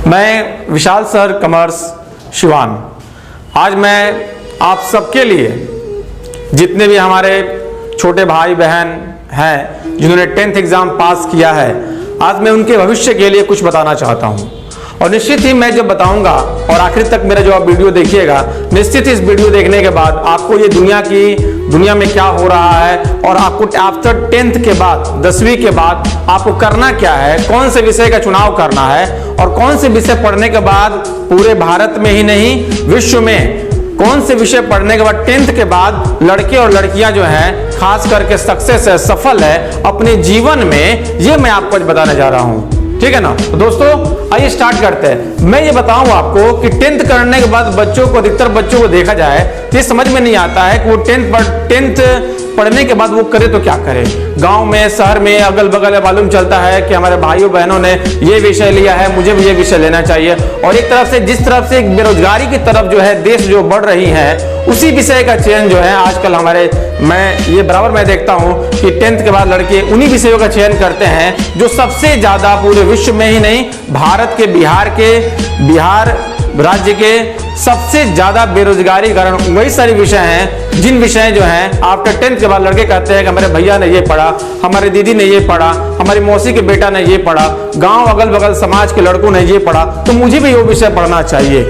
मैं विशाल sir commerce Siwan. आज मैं आप सबके लिए, जितने भी हमारे छोटे भाई बहन हैं जिन्होंने 10th एग्जाम पास किया है, आज मैं उनके भविष्य के लिए कुछ बताना चाहता हूं। और निश्चित ही मैं जब बताऊंगा और आखिर तक मेरा जो आप वीडियो देखिएगा, निश्चित ही इस वीडियो देखने के बाद आपको ये दुनिया में क्या हो रहा है और आपको आफ्टर 10th के बाद 10वीं के बाद आपको करना क्या है, कौन से विषय का चुनाव करना है और कौन से विषय पढ़ने के बाद पूरे भारत में ही नहीं विश्व में कौन से विषय पढ़ने के बाद 10th के बाद लड़के और लड़कियां जो हैं खास करके सक्सेस है, सफल है अपने जीवन में, ये मैं आपको आज बताने जा रहा हूं। ठीक है ना। तो दोस्तों आइए स्टार्ट करते हैं। मैं ये बताऊं आपको कि 10th करने के बाद बच्चों को, अधिकतर बच्चों को देखा जाए तो ये समझ में नहीं आता है कि वो 10th पढ़ने के बाद वो करे तो क्या करे। गांव में, शहर में, अगल बगल मालूम चलता है कि हमारे भाइयों बहनों ने ये विषय लिया है, मुझे भी ये विषय लेना चाहिए। और एक तरफ से जिस तरफ से बेरोजगारी की तरफ जो है देश जो बढ़ रही है, उसी विषय का चयन जो है आजकल मैं देखता हूं कि 10th के बाद लड़के उन्हीं विषयों का चयन करते हैं जो सबसे ज्यादा पूरे विश्व में ही नहीं, भारत के बिहार राज्य के सबसे ज्यादा बेरोजगारी कारण वही सारे विषय हैं जिन विषय जो हैं आफ्टर 10th के बाद लड़के कहते हैं कि हमारे भैया ने ये पढ़ा, हमारे दीदी ने ये पढ़ा, हमारी मौसी के बेटा ने ये पढ़ा, गांव अगल बगल समाज के लड़कों ने ये पढ़ा, तो मुझे भी वो विषय पढ़ना चाहिए।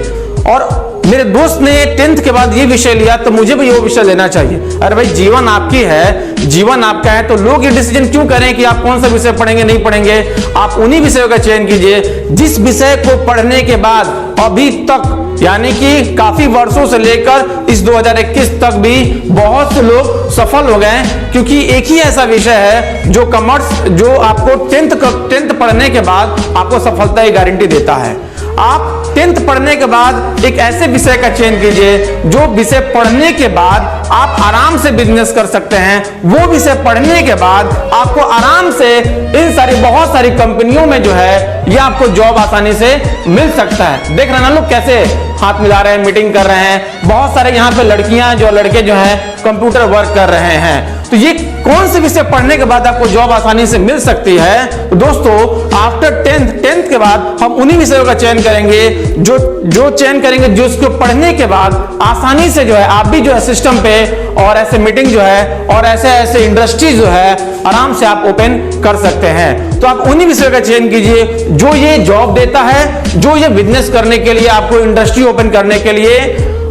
और मेरे दोस्त ने 10th के बाद ये विषय लिया तो मुझे भी वो विषय लेना चाहिए। अरे भाई, जीवन आपकी है, जीवन आपका है, तो लोग ये डिसीजन क्यों करें कि आप कौन सा विषय पढ़ेंगे नहीं पढ़ेंगे। आप उन्हीं विषयों का चयन कीजिए जिस विषय को पढ़ने के बाद अभी तक, यानी कि काफी वर्षों से लेकर इस 2021 तक भी बहुत से लोग सफल हो गए। क्योंकि एक ही ऐसा विषय है जो कॉमर्स, जो आपको 10th पढ़ने के बाद आपको सफलता की गारंटी देता है। आप 10th पढ़ने के बाद एक ऐसे विषय का चयन कीजिए जो विषय पढ़ने के बाद आप आराम से बिजनेस कर सकते हैं। वो विषय पढ़ने के बाद आपको आराम से इन बहुत सारी कंपनियों में जो है ये आपको जॉब आसानी से मिल सकता है। देख रहे हैं ना लोग कैसे हाथ मिला रहे हैं, मीटिंग कर रहे हैं। बहुत सारे यहाँ पे लड़कियां जो लड़के जो हैं कंप्यूटर वर्क कर रहे हैं। तो ये कौन से विषय पढ़ने के बाद आपको जॉब आसानी से मिल सकती है। तो दोस्तों आफ्टर 10th के बाद हम उन्हीं विषयों का चयन करेंगे जो चयन करेंगे जो उसको पढ़ने के बाद आसानी से जो है आप भी जो है सिस्टम पे और ऐसे मीटिंग जो है और ऐसे इंडस्ट्री जो है आराम से आप ओपन कर सकते हैं। तो आप उन्हीं विषयों का चयन कीजिए जो ये जॉब देता है, जो ये बिजनेस करने के लिए, आपको इंडस्ट्री ओपन करने के लिए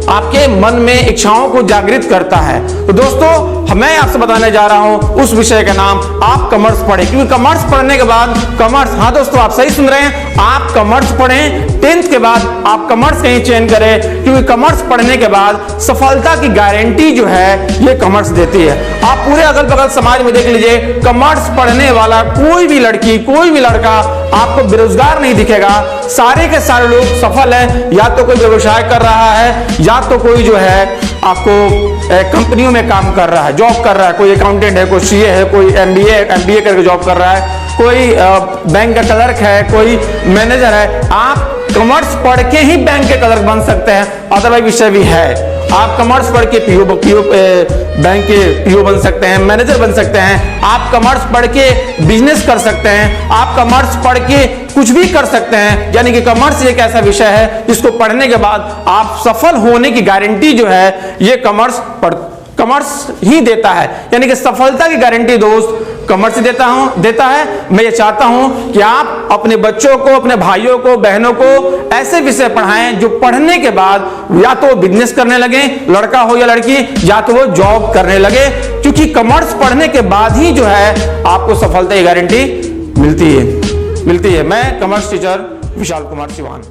आपके मन में इच्छाओं को जागृत करता है। तो दोस्तों मैं आपसे बताने जा रहा हूं उस विषय का नाम आप कॉमर्स पढ़ें। क्योंकि कॉमर्स पढ़ने के बाद हाँ दोस्तों, आप सही सुन रहे हैं, आप कॉमर्स पढ़ें। 10th के बाद आप कॉमर्स का ही चयन करें, क्योंकि कॉमर्स पढ़ने के बाद सफलता की गारंटी जो है ये कॉमर्स देती है। आप पूरे अगल बगल समाज में देख लीजिए, कॉमर्स पढ़ने वाला कोई भी लड़की, कोई भी लड़का आपको बेरोजगार नहीं दिखेगा। सारे के सारे लोग सफल हैं। या तो कोई व्यवसाय कर रहा है, या तो कोई जो है आपको कंपनियों में काम कर रहा है, जॉब कर रहा है। कोई अकाउंटेंट है, कोई सीए है, कोई एमबीए करके जॉब कर रहा है, कोई बैंक का क्लर्क है, कोई मैनेजर है। आप कॉमर्स पढ़ के ही बैंक के क्लर्क बन सकते हैं, अदरवाइज विषय भी है। आप कॉमर्स पढ़ के बैंक के पीओ बन सकते हैं, मैनेजर बन सकते हैं। आप कॉमर्स पढ़ के बिजनेस कर सकते हैं, आप कॉमर्स पढ़ के कुछ भी कर सकते हैं। यानी कि कॉमर्स एक ऐसा विषय है जिसको पढ़ने के बाद आप सफल होने की गारंटी जो है ये कॉमर्स ही देता है। यानी कि सफलता की गारंटी दोस्त कॉमर्स देता है। मैं ये चाहता हूं कि आप अपने बच्चों को, अपने भाइयों को, बहनों को ऐसे विषय पढ़ाएं जो पढ़ने के बाद या तो बिजनेस करने लगे, लड़का हो या लड़की, या तो वो जॉब करने लगे। क्योंकि कॉमर्स पढ़ने के बाद ही जो है आपको सफलता की गारंटी मिलती है। मैं कॉमर्स टीचर विशाल कुमार सिवान।